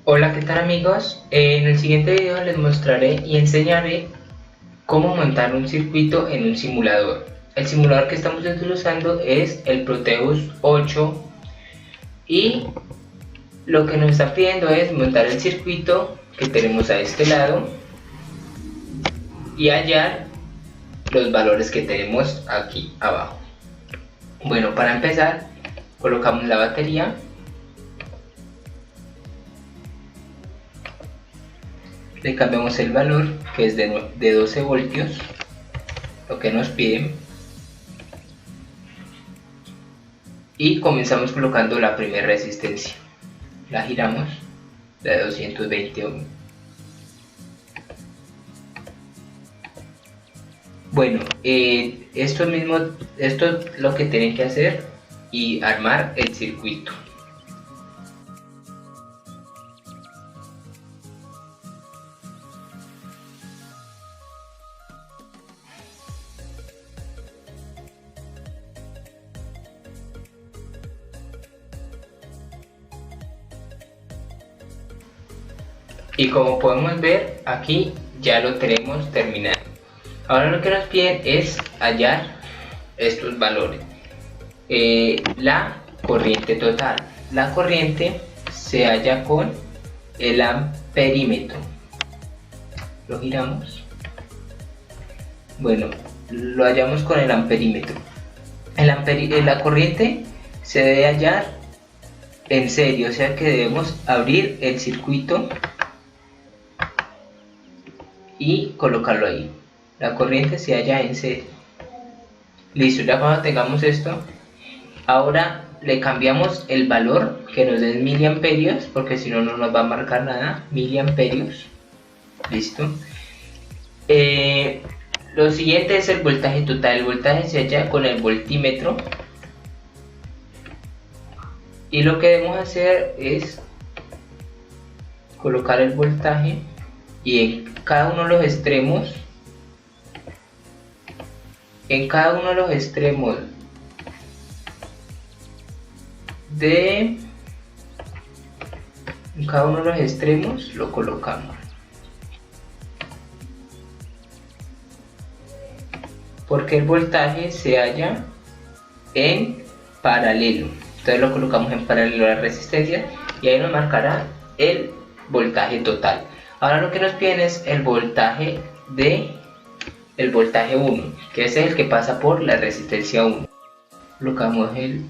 Hola, ¿qué tal amigos? En el siguiente video les mostraré y enseñaré cómo montar un circuito en un simulador. El simulador que estamos utilizando es el Proteus 8 y lo que nos está pidiendo es montar el circuito que tenemos a este lado y hallar los valores que tenemos aquí abajo. Bueno, para empezar colocamos la batería. Le cambiamos el valor, que es de 12 voltios, lo que nos piden, y comenzamos colocando la primera resistencia. La giramos de 220 ohms. Bueno, esto es lo que tienen que hacer y armar el circuito. Y como podemos ver, aquí ya lo tenemos terminado. Ahora lo que nos piden es hallar estos valores. La corriente total. La corriente se halla con el amperímetro. Lo giramos. Bueno, lo hallamos con el amperímetro. La corriente se debe hallar en serie, o sea que debemos abrir el circuito y colocarlo ahí. La corriente se halla en serie. Listo, ya cuando tengamos esto, ahora le cambiamos el valor que nos den miliamperios, porque si no, no nos va a marcar nada. Miliamperios. Listo. Lo siguiente es el voltaje total. El voltaje se halla con el voltímetro. Y lo que debemos hacer es colocar el voltaje y en cada uno de los extremos, lo colocamos, porque el voltaje se halla en paralelo. Entonces lo colocamos en paralelo a la resistencia y ahí nos marcará el voltaje total. Ahora lo que nos piden es el voltaje 1, que ese es el que pasa por la resistencia 1. Colocamos el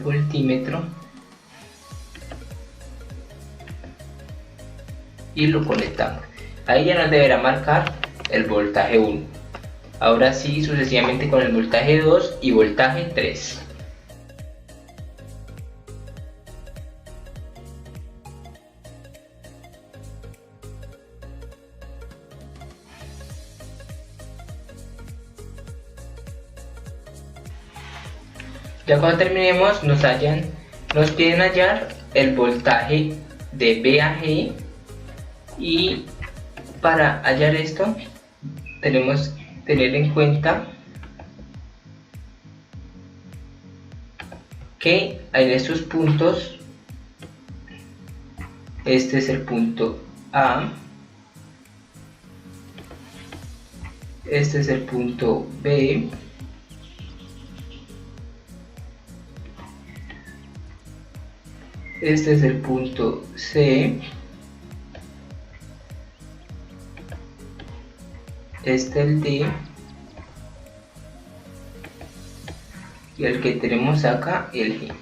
voltímetro y lo conectamos. Ahí ya nos deberá marcar el voltaje 1. Ahora sí, sucesivamente con el voltaje 2 y voltaje 3. Ya cuando terminemos nos piden hallar el voltaje de B a G, y para hallar esto tenemos que tener en cuenta que en estos puntos, este es el punto A, este es el punto B, este es el punto C, este el D, y el que tenemos acá el G.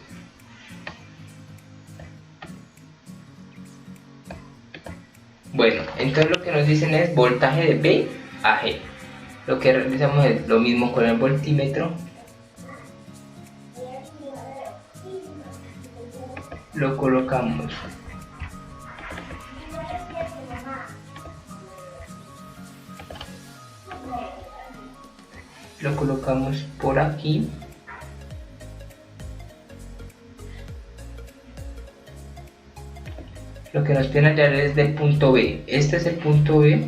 Bueno, entonces lo que nos dicen es voltaje de B a G. Lo que realizamos es lo mismo con el voltímetro. Lo colocamos por aquí. Lo que nos piden hallar es del punto B. Este es el punto B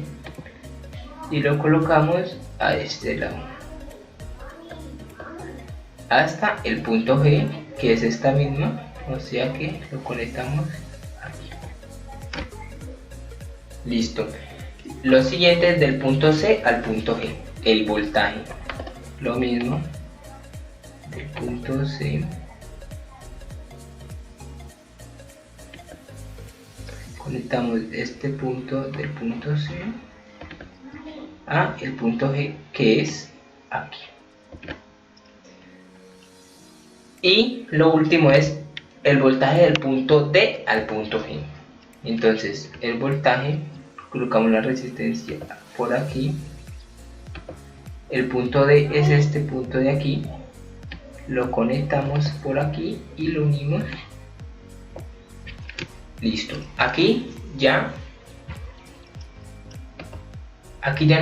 y lo colocamos a este lado. hasta el punto G, que es esta misma, o sea que lo conectamos aquí. Listo. Lo siguiente es del punto C al punto G, el voltaje. Lo mismo, del punto C conectamos este punto del punto C a el punto G, que es aquí. Y lo último es el voltaje del punto D al punto G. Entonces el voltaje, colocamos la resistencia por aquí, el punto D es este punto de aquí, lo conectamos por aquí y lo unimos. Listo, aquí ya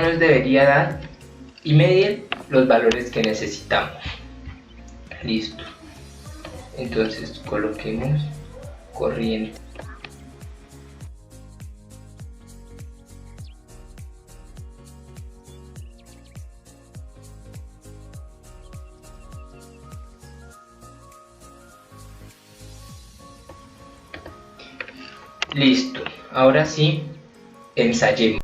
nos debería dar y medir los valores que necesitamos. Listo, entonces coloquemos corriente. Listo, ahora sí, ensayemos.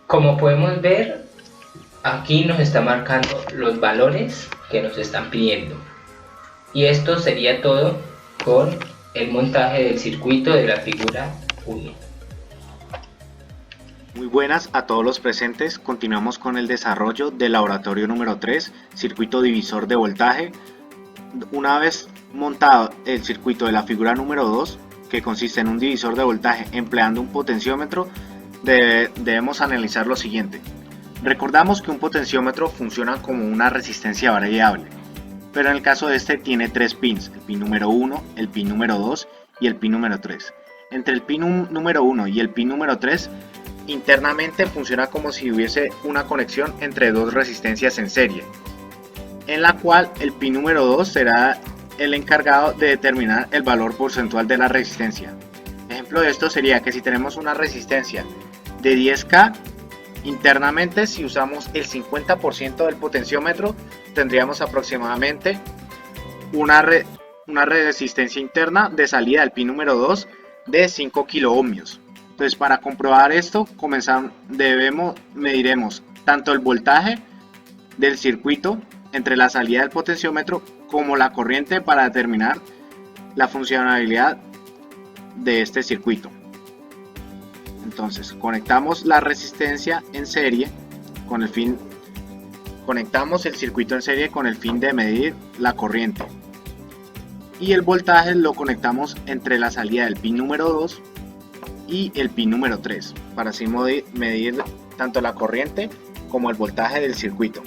Como podemos ver, aquí nos está marcando los valores que nos están pidiendo. Y esto sería todo con el montaje del circuito de la figura 1. Muy buenas a todos los presentes. Continuamos con el desarrollo del laboratorio número 3, circuito divisor de voltaje. Una vez montado el circuito de la figura número 2, que consiste en un divisor de voltaje empleando un potenciómetro, debemos analizar lo siguiente. Recordamos que un potenciómetro funciona como una resistencia variable, pero en el caso de este tiene 3 pins, el pin número 1, el pin número 2 y el pin número 3. Entre el pin número 1 y el pin número 3, internamente funciona como si hubiese una conexión entre dos resistencias en serie, en la cual el pin número 2 será el encargado de determinar el valor porcentual de la resistencia. Ejemplo de esto sería que si tenemos una resistencia de 10K, internamente si usamos el 50% del potenciómetro, tendríamos aproximadamente una resistencia interna de salida del pin número 2 de 5 kiloohmios. Entonces, para comprobar esto, mediremos tanto el voltaje del circuito entre la salida del potenciómetro como la corriente para determinar la funcionalidad de este circuito. Entonces, conectamos la resistencia en serie con el fin, conectamos el circuito en serie con el fin de medir la corriente, y el voltaje lo conectamos entre la salida del pin número 2 y el pin número 3 para así medir tanto la corriente como el voltaje del circuito.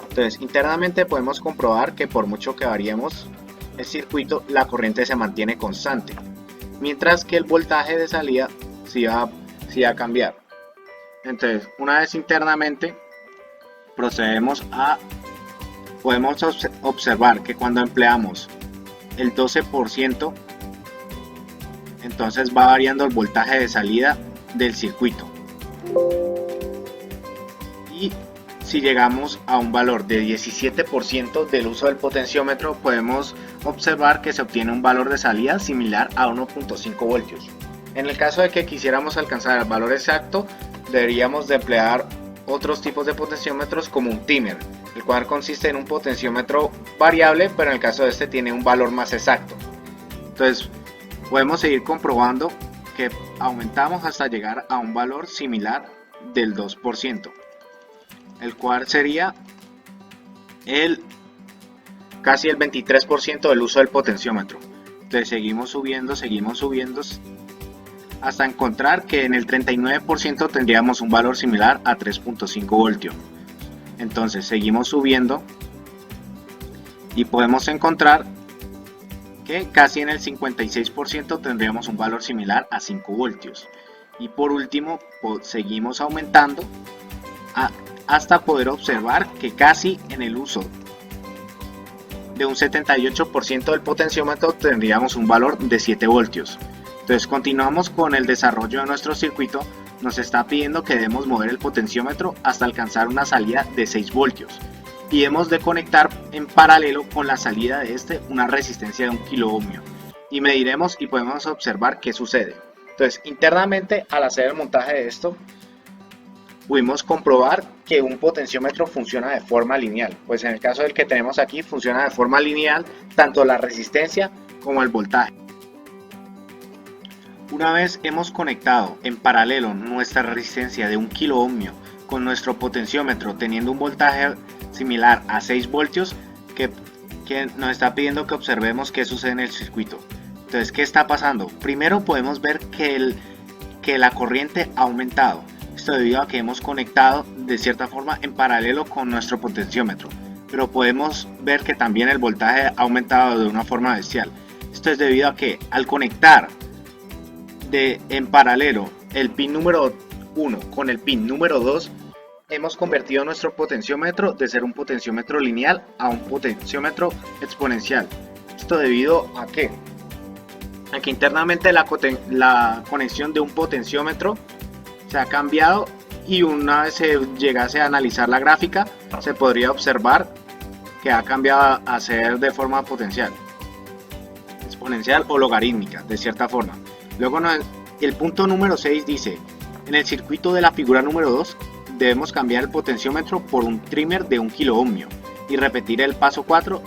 Entonces, internamente podemos comprobar que por mucho que variemos el circuito, la corriente se mantiene constante, mientras que el voltaje de salida sí va a cambiar. Entonces, una vez internamente podemos observar que cuando empleamos el 12%, entonces va variando el voltaje de salida del circuito. Y si llegamos a un valor de 17% del uso del potenciómetro, podemos observar que se obtiene un valor de salida similar a 1.5 voltios. En el caso de que quisiéramos alcanzar el valor exacto, deberíamos de emplear otros tipos de potenciómetros como un timer, el cual consiste en un potenciómetro variable, pero en el caso de este tiene un valor más exacto. Entonces podemos seguir comprobando que aumentamos hasta llegar a un valor similar del 2%. El cual sería casi el 23% del uso del potenciómetro. Entonces seguimos subiendo hasta encontrar que en el 39% tendríamos un valor similar a 3.5 voltios. Entonces seguimos subiendo y podemos encontrar que casi en el 56% tendríamos un valor similar a 5 voltios. Y por último seguimos aumentando hasta poder observar que casi en el uso de un 78% del potenciómetro tendríamos un valor de 7 voltios. Entonces continuamos con el desarrollo de nuestro circuito. Nos está pidiendo que debemos mover el potenciómetro hasta alcanzar una salida de 6 voltios. y hemos de conectar en paralelo con la salida de este una resistencia de 1 kilo ohmio y mediremos y podemos observar qué sucede. Entonces, internamente, al hacer el montaje de esto, pudimos comprobar que un potenciómetro funciona de forma lineal. Pues en el caso del que tenemos aquí, funciona de forma lineal tanto la resistencia como el voltaje. Una vez hemos conectado en paralelo nuestra resistencia de 1 kilo ohmio con nuestro potenciómetro teniendo un voltaje similar a 6 voltios, que nos está pidiendo que observemos qué sucede en el circuito. Entonces, ¿qué está pasando? Primero podemos ver que la corriente ha aumentado. Esto debido a que hemos conectado de cierta forma en paralelo con nuestro potenciómetro. Pero podemos ver que también el voltaje ha aumentado de una forma bestial. Esto es debido a que al conectar en paralelo el pin número 1 con el pin número 2, hemos convertido nuestro potenciómetro de ser un potenciómetro lineal a un potenciómetro exponencial. Esto debido a que internamente la conexión de un potenciómetro se ha cambiado, y una vez se llegase a analizar la gráfica se podría observar que ha cambiado a ser de forma exponencial o logarítmica de cierta forma. Luego el punto número 6 dice: en el circuito de la figura número 2 debemos cambiar el potenciómetro por un trimmer de 1 kilo ohmio y repetir el paso 4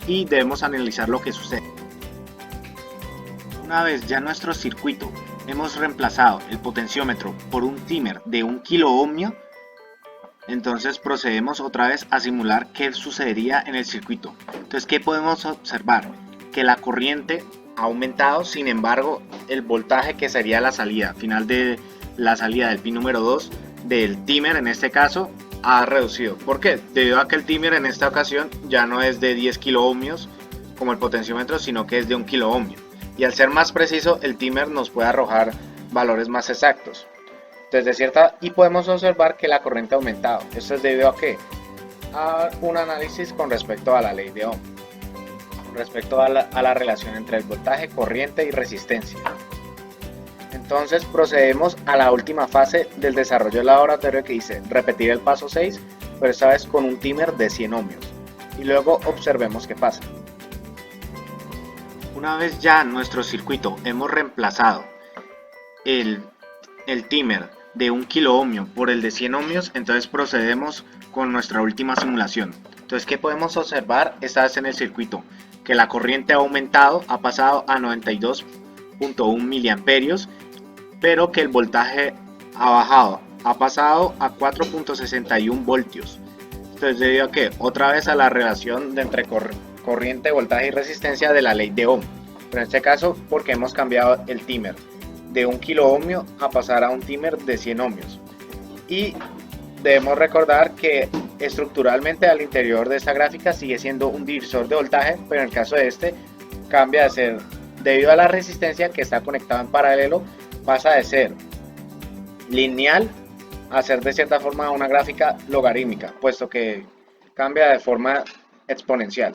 y debemos analizar lo que sucede. Una vez ya en nuestro circuito hemos reemplazado el potenciómetro por un trimmer de 1 kilo ohmio, entonces procedemos otra vez a simular qué sucedería en el circuito. Entonces, ¿qué podemos observar? Que la corriente ha aumentado, sin embargo el voltaje, que sería la salida final de la salida del pin número 2 del timer en este caso, ha reducido. ¿Por qué? Debido a que el timer en esta ocasión ya no es de 10 kilo ohmios como el potenciómetro, sino que es de 1 kilo ohmio, y al ser más preciso el timer nos puede arrojar valores más exactos. Entonces y podemos observar que la corriente ha aumentado. Esto es debido a un análisis con respecto a la ley de Ohm, respecto a la relación entre el voltaje, corriente y resistencia. Entonces procedemos a la última fase del desarrollo del laboratorio, que dice repetir el paso 6, pero esta vez con un timer de 100 ohmios, y luego observemos qué pasa. Una vez ya en nuestro circuito hemos reemplazado el timer de 1 kilo ohmio por el de 100 ohmios, entonces procedemos con nuestra última simulación. Entonces, ¿qué podemos observar esta vez en el circuito? Que la corriente ha aumentado, ha pasado a 92.1 miliamperios, pero que el voltaje ha bajado, ha pasado a 4.61 voltios. Entonces, debido a que otra vez a la relación de entre corriente, voltaje y resistencia de la ley de Ohm, pero en este caso porque hemos cambiado el timer de 1 kilo ohmio a pasar a un timer de 100 ohmios. Y debemos recordar que estructuralmente al interior de esta gráfica sigue siendo un divisor de voltaje, pero en el caso de este cambia de ser, debido a la resistencia que está conectada en paralelo, pasa de ser lineal a ser de cierta forma una gráfica logarítmica, puesto que cambia de forma exponencial.